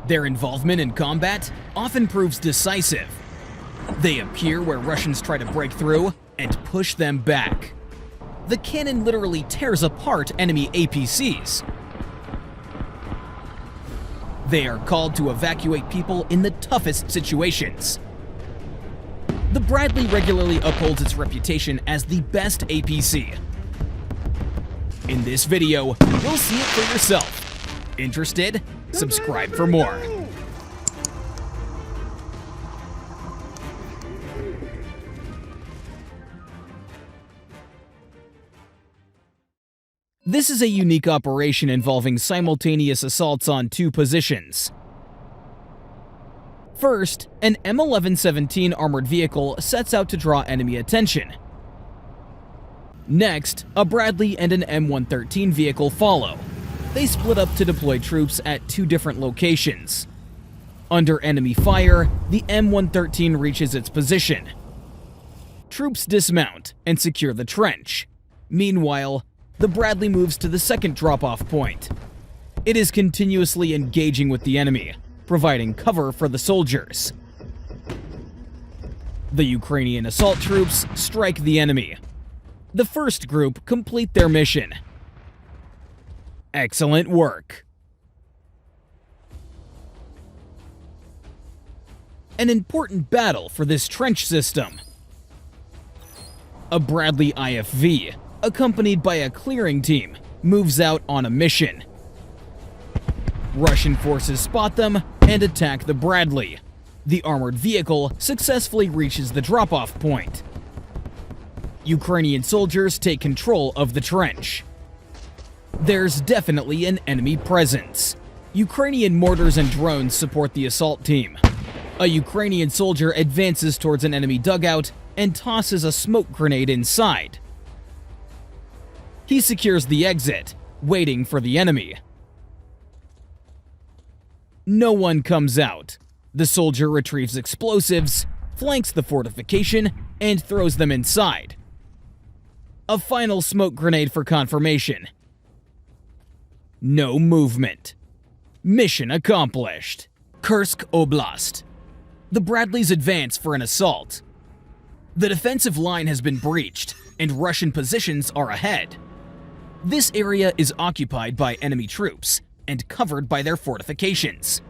Their involvement in combat often proves decisive. They appear where Russians try to break through and push them back. The cannon literally tears apart enemy APCs. They are called to evacuate people in the toughest situations. The Bradley regularly upholds its reputation as the best APC. In this video, you'll see it for yourself. Interested? Subscribe for more. This is a unique operation involving simultaneous assaults on two positions. First, an M1117 armored vehicle sets out to draw enemy attention. Next, a Bradley and an M113 vehicle follow. They split up to deploy troops at two different locations. Under enemy fire, the M113 reaches its position. Troops dismount and secure the trench. Meanwhile, the Bradley moves to the second drop-off point. It is continuously engaging with the enemy, providing cover for the soldiers. The Ukrainian assault troops strike the enemy. The first group complete their mission. Excellent work. An important battle for this trench system. A Bradley IFV, accompanied by a clearing team, moves out on a mission. Russian forces spot them and attack the Bradley. The armored vehicle successfully reaches the drop-off point. Ukrainian soldiers take control of the trench. There's definitely an enemy presence. Ukrainian mortars and drones support the assault team. A Ukrainian soldier advances towards an enemy dugout and tosses a smoke grenade inside. He secures the exit, waiting for the enemy. No one comes out. The soldier retrieves explosives, flanks the fortification, and throws them inside. A final smoke grenade for confirmation. No movement. Mission accomplished. Kursk Oblast. The Bradleys advance for an assault. The defensive line has been breached, and Russian positions are ahead. This area is occupied by enemy troops and covered by their fortifications.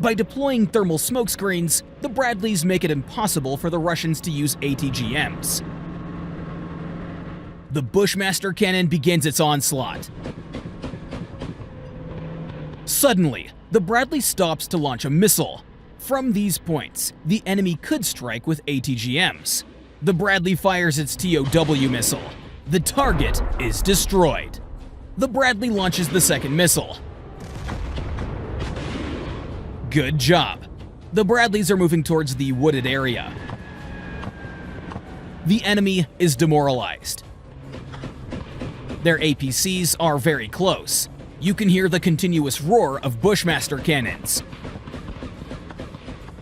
By deploying thermal smoke screens, the Bradleys make it impossible for the Russians to use ATGMs. The Bushmaster cannon begins its onslaught. Suddenly, the Bradley stops to launch a missile. From these points, the enemy could strike with ATGMs. The Bradley fires its TOW missile. The target is destroyed. The Bradley launches the second missile. Good job. The Bradleys are moving towards the wooded area. The enemy is demoralized. Their APCs are very close. You can hear the continuous roar of Bushmaster cannons.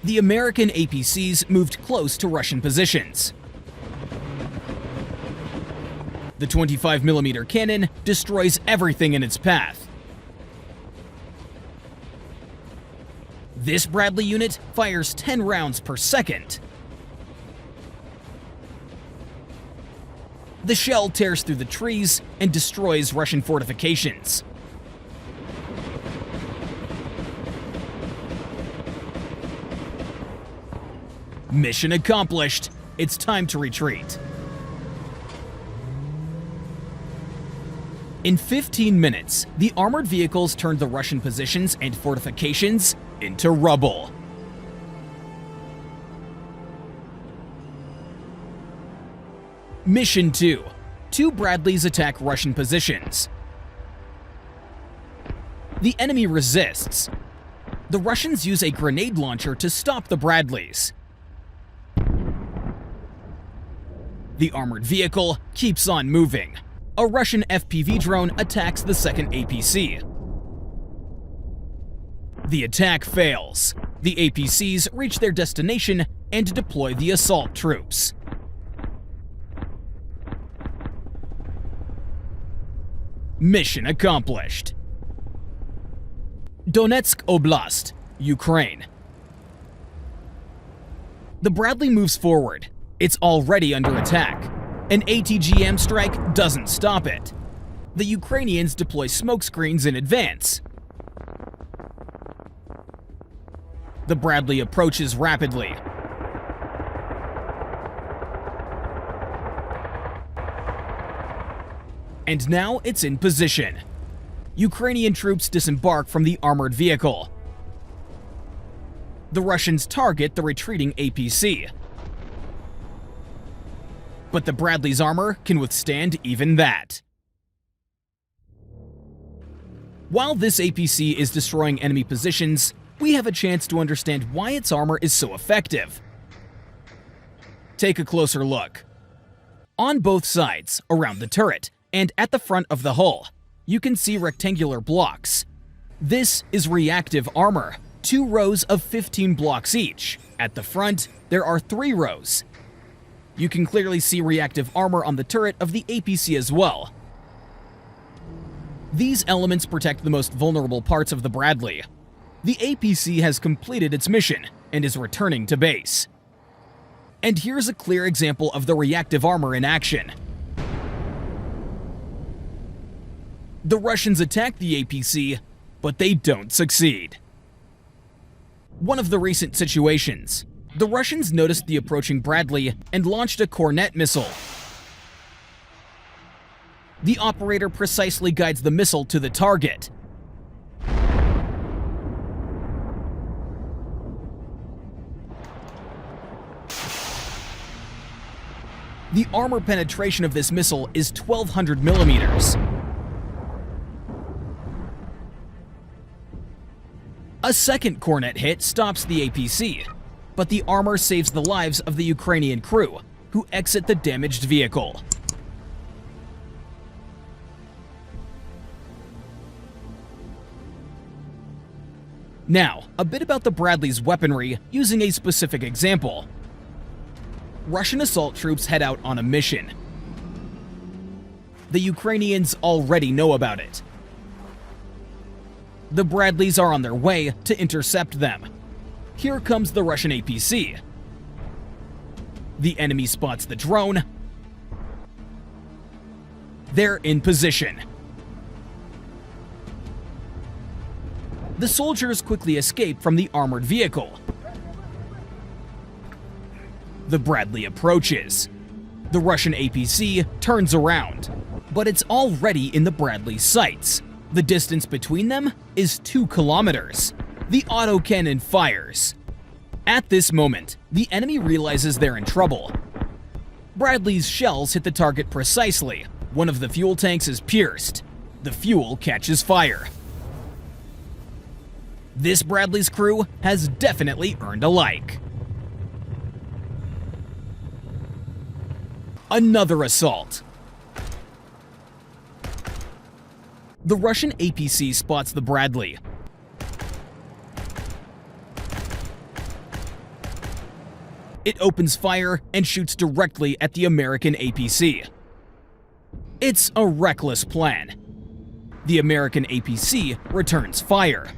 The American APCs moved close to Russian positions. The 25mm cannon destroys everything in its path. This Bradley unit fires 10 rounds per second. The shell tears through the trees and destroys Russian fortifications. Mission accomplished. It's time to retreat. In 15 minutes, the armored vehicles turned the Russian positions and fortifications into rubble. Mission 2. Two Bradleys attack Russian positions. The enemy resists. The Russians use a grenade launcher to stop the Bradleys. The armored vehicle keeps on moving. A Russian FPV drone attacks the second APC. The attack fails. The APCs reach their destination and deploy the assault troops. Mission accomplished. Donetsk Oblast. Ukraine. The Bradley moves forward. It's already under attack. An ATGM strike doesn't stop it. The Ukrainians deploy smoke screens in advance. The Bradley approaches rapidly. And now it's in position. Ukrainian troops disembark from the armored vehicle. The Russians target the retreating APC. But the Bradley's armor can withstand even that. While this APC is destroying enemy positions, we have a chance to understand why its armor is so effective. Take a closer look. On both sides, around the turret, and at the front of the hull, you can see rectangular blocks. This is reactive armor, 2 rows of 15 blocks each. At the front, there are 3 rows. You can clearly see reactive armor on the turret of the APC as well. These elements protect the most vulnerable parts of the Bradley. The APC has completed its mission and is returning to base. And here's a clear example of the reactive armor in action. The Russians attack the APC, but they don't succeed. One of the recent situations, the Russians noticed the approaching Bradley and launched a Cornet missile. The operator precisely guides the missile to the target. The armor penetration of this missile is 1,200 millimeters. A second Cornet hit stops the APC, but the armor saves the lives of the Ukrainian crew, who exit the damaged vehicle. Now, a bit about the Bradley's weaponry using a specific example. Russian assault troops head out on a mission. The Ukrainians already know about it. The Bradleys are on their way to intercept them. Here comes the Russian APC. The enemy spots the drone. They're in position. The soldiers quickly escape from the armored vehicle. The Bradley approaches. The Russian APC turns around, but it's already in the Bradley's sights. The distance between them is 2 kilometers. The autocannon fires. At this moment, the enemy realizes they're in trouble. Bradley's shells hit the target precisely. One of the fuel tanks is pierced. The fuel catches fire. This Bradley's crew has definitely earned a like. Another assault. The Russian APC spots the Bradley. It opens fire and shoots directly at the American APC. It's a reckless plan. The American APC returns fire.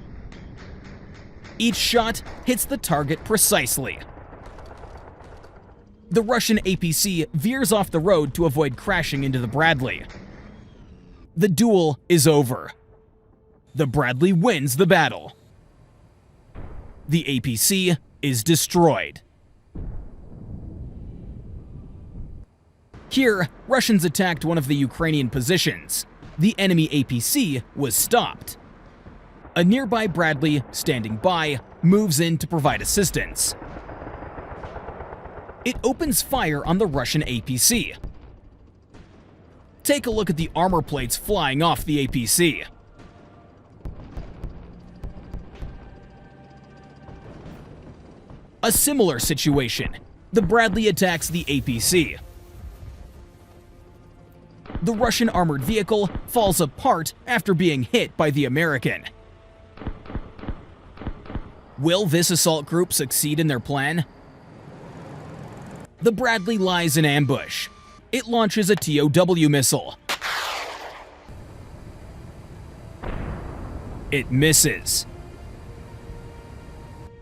Each shot hits the target precisely. The Russian APC veers off the road to avoid crashing into the Bradley. The duel is over. The Bradley wins the battle. The APC is destroyed. Here, Russians attacked one of the Ukrainian positions. The enemy APC was stopped. A nearby Bradley, standing by, moves in to provide assistance. It opens fire on the Russian APC. Take a look at the armor plates flying off the APC. A similar situation. The Bradley attacks the APC. The Russian armored vehicle falls apart after being hit by the American. Will this assault group succeed in their plan? The Bradley lies in ambush. It launches a TOW missile. It misses.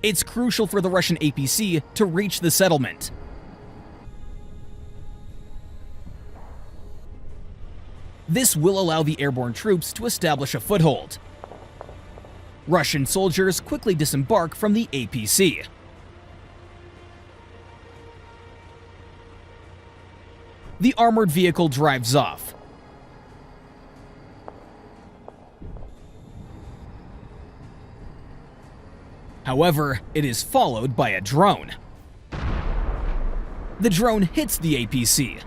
It's crucial for the Russian APC to reach the settlement. This will allow the airborne troops to establish a foothold. Russian soldiers quickly disembark from the APC. The armored vehicle drives off. However, it is followed by a drone. The drone hits the APC.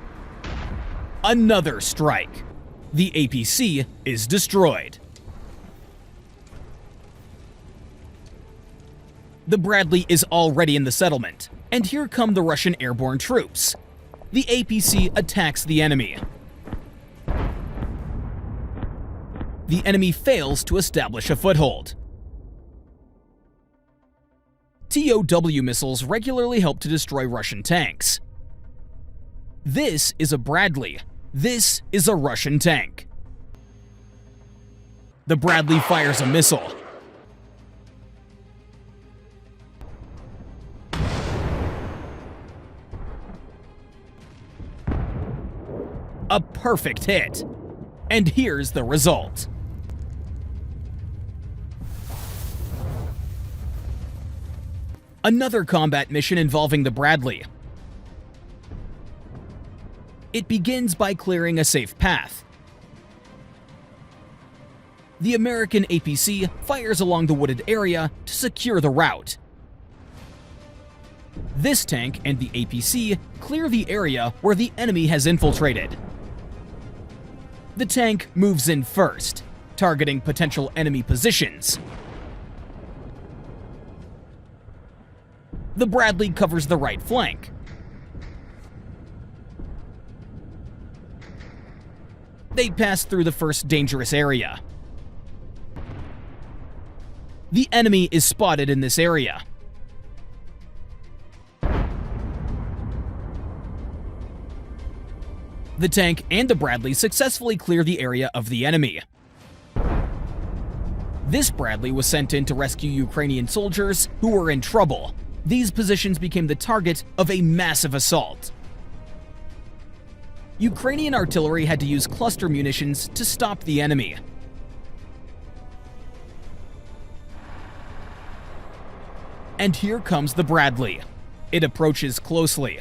Another strike. The APC is destroyed. The Bradley is already in the settlement, and here come the Russian airborne troops. The APC attacks the enemy. The enemy fails to establish a foothold. TOW missiles regularly help to destroy Russian tanks. This is a Bradley. This is a Russian tank. The Bradley fires a missile. A perfect hit. And here's the result. Another combat mission involving the Bradley. It begins by clearing a safe path. The American APC fires along the wooded area to secure the route. This tank and the APC clear the area where the enemy has infiltrated. The tank moves in first, targeting potential enemy positions. The Bradley covers the right flank. They pass through the first dangerous area. The enemy is spotted in this area. The tank and the Bradley successfully clear the area of the enemy. This Bradley was sent in to rescue Ukrainian soldiers who were in trouble. These positions became the target of a massive assault. Ukrainian artillery had to use cluster munitions to stop the enemy. And here comes the Bradley. It approaches closely.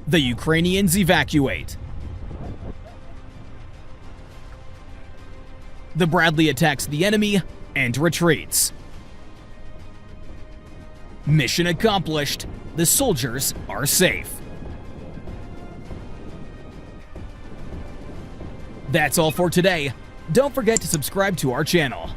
The Ukrainians evacuate. The Bradley attacks the enemy and retreats. Mission accomplished. The soldiers are safe. That's all for today. Don't forget to subscribe to our channel.